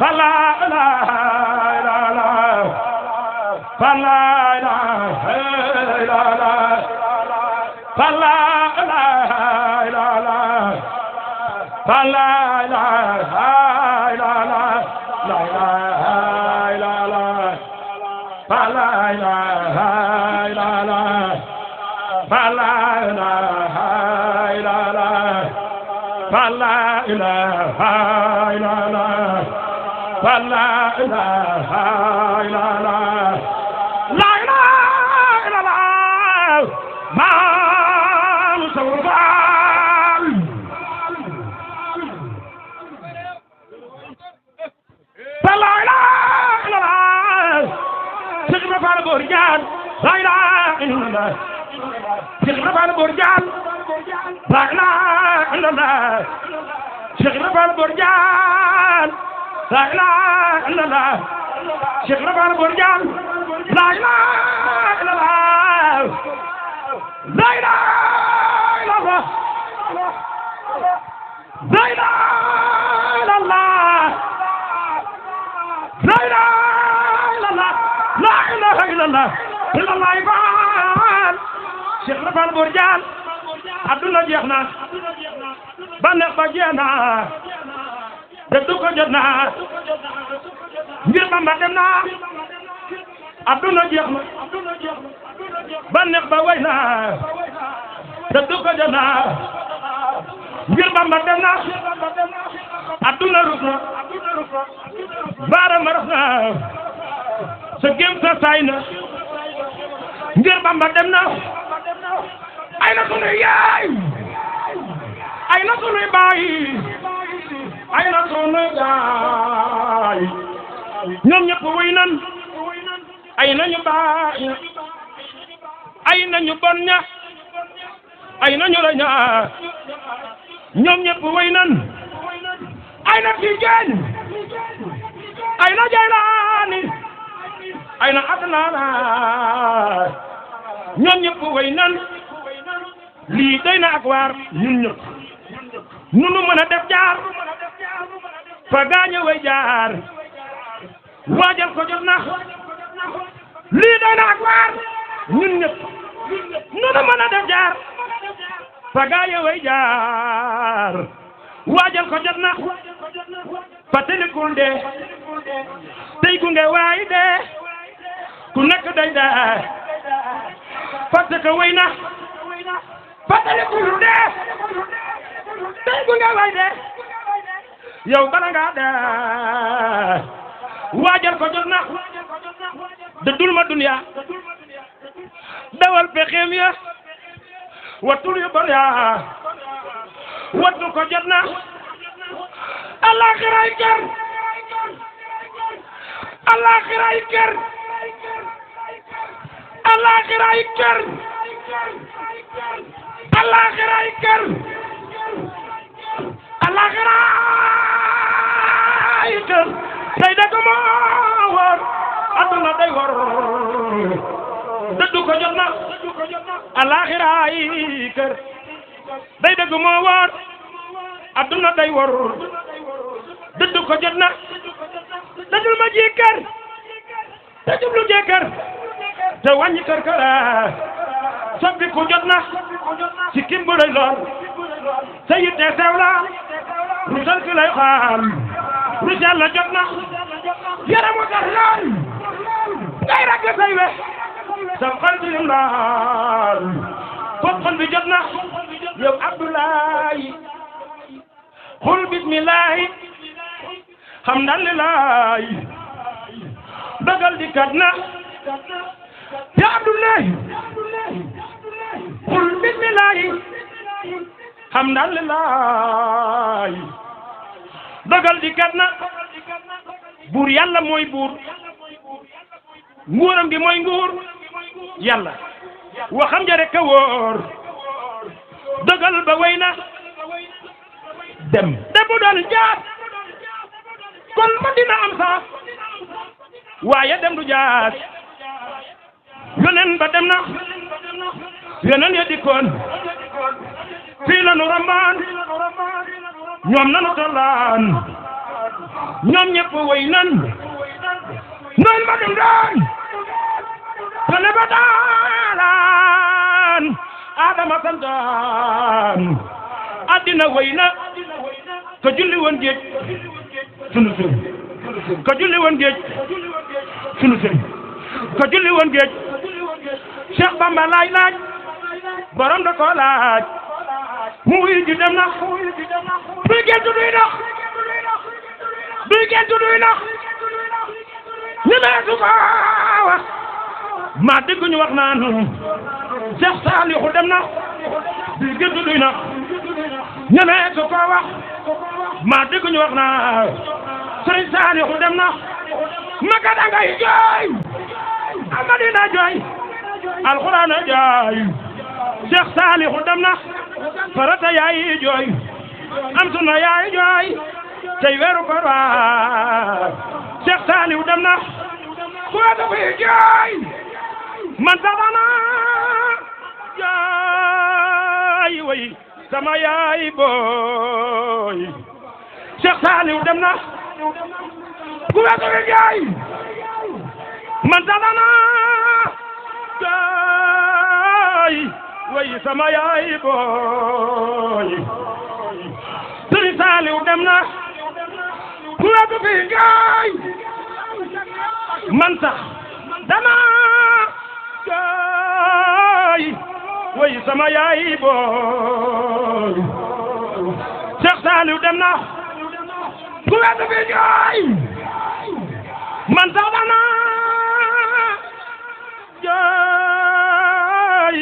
fala ilaha illallah fala ilaha illallah fala ilaha illallah fala ilaha illallah la ilaha illallah fala ilaha illallah fala ilaha illallah fala ilaha illallah fala ilaha illallah la ilaha illallah Maam Sow Fall fala ilaha illallah Cheikh Ibra Fall Bour Diane la ilaha illallah Cheikh Ibra Fall Bour Diane la ilaha illallah Cheikh Ibra Fall Bour Diane la ilaha illallah Cheikh Ibra Fall Bour Diane la ilaha illallah la ilaha illallah la ilaha illallah la ilaha illallah la ilaha illallah illallah Fall Cheikh Ibra Fall Bour Diane adduna jeex na bànneex ba jeex na dëddu ko jot na ngir Bamba dem na adduna jeex na bànneex ba way na dëddu ko jot na ngir Bamba dem na adduna rus na baara ma raf na sa gém sa saay na ngir Bamba dem na ay na sunuy yaay ay na sunuy baay ay na sunuy yaay ñoom ñëpp wuy nan ay nañu baay ay nañu bon ña ay nañu la ña ñoom ñëpp wuy nan ay na Tijaan ay na Jaylaani ay na Adnaana ñoom ñëpp wuy nan lii doy na ak waar ñun ñëpp nunu mën a def jaar fa gaañe way jaar waajal ko jot na lii doy na ak waar ñun ñëpp nunu mën a def jaar fa gaañe way jaar waajal ko jot na fàttalikul de tey gunge waay de ku nekk day de parce que way na fàttalikul de tey gunge waay de yow bala ngaa de waajal ko jot na dëddul ma dunya dawal pexeem ya wattul yu bon ya wattu ko jot na alaxiray kër alaxiray kër alaxiray kër alaxiray kër alaxiray kër day dëgg moo wóor adduna day wóor dëddu ko jot na alaxiray kër day dëgg moo wóor adduna day wóor dëddu ko jot na dëddul ma ji kër te jublu jee kër te wàññi kër kër soppi ku jot na ci kim bu lay lool te yitte sew la rusal ki lay xaam rusal la jot na yaramu gas lool ngay ragg say we sa xol bi lim laal foofu xol bi jot na yow Abdoulaye xul bismillahi hamdalillahi dogal di kat na ya Abdoulaye xul bismillahi hamdalillahi dogal di kat na buur yàlla mooy buur nguuram gi mooy nguur yàlla waxam ja rek a wóor dogal ba way na dem bu doon jaar kon ma dina am sax waaye dem du jaar yonen ba dem na yonen ya dikkoon fii la nu rambaan ñoom nanu tollaan ñoom ñëpp way nan noon ma dum daan te ne ba daalaan Adama santaan addina way na ka julli woon géej sunu sëriñ ka julli woon géej sunu sëriñ ka julli woon géej Cheikh Bamba laaj borom da ko laaj mu wuyu ji dem na duy géej duy nax duy géej duy nax ñu ne su ko wax maa dégg ñu wax naan Cheikh Saliou dem na duy géej duy nax ñu ne su ko wax maa dégg ñu wax naan Serigne Saliou dem na maka da ngay jooy Amadina jooy alxuraan a jooy Cheikh Saliou dem na farata yaay jooy am sunna yaay jooy tey weeru koor waa Cheikh Saliou dem na ku weta fi jooy man sax dana jooy way sama yaay booy Cheikh Saliou dem na ku weta fi jooy man sax dana jooy way sama yaay booy Serigne Saliou dem na ku weta fi jooy man sax dama jooy way sama yaay booy Cheikh Saliou dem na ku weta fi jooy man sax dama jooy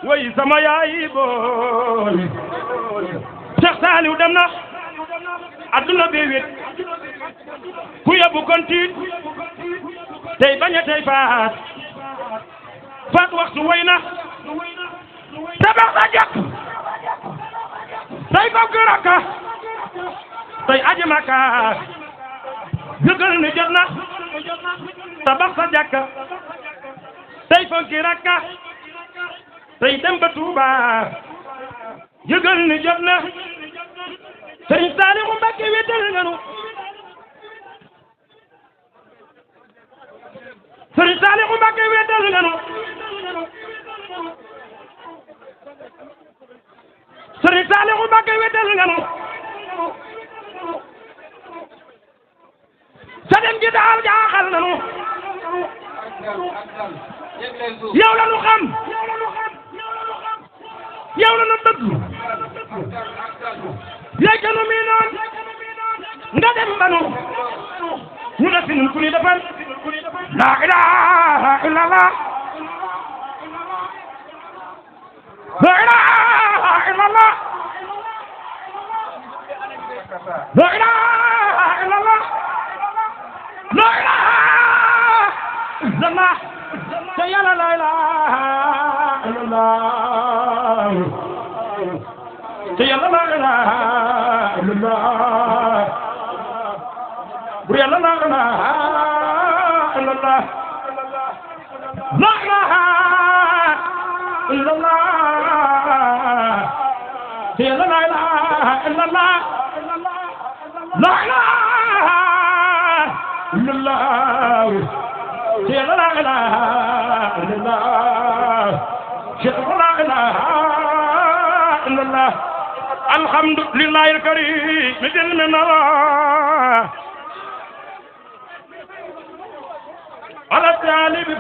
way sama yaay booy Cheikh Saliou dem na adduna bi wét ku yóbbu kon tiit tey baña tey faat waxtu way na tabax sa jàkk tey bokk rakka tey aji Makka yëgal ni jot na tabax sa jàkk tey fonki rakka tey dem ba Tuuba yëgal ni jot na Serigne Saliou Mbacké wéetal nga nu Serigne Saliou Mbacké wéetal nga nu Serigne Saliou Mbacké wéetal nga nu sa dem gi daal jaaxal na nu yow la nu xam yow la nu bëgg léegi nu mi noon nga dem ba nu ñu def fi nun ku ni defal la ilaha illallah la ilaha illallah la ilaha illallah la ilaha illallah te yàlla la ilaha illallah te yàlla la ilaha illallah bu yàlla la ilaha illallah la ilaha illallah te yàlla la ilaha illallah la ilaha illallah te yàlla la ilaha illallah la ilaha illallah alhamdulillahi alkarim midil minna ala talibi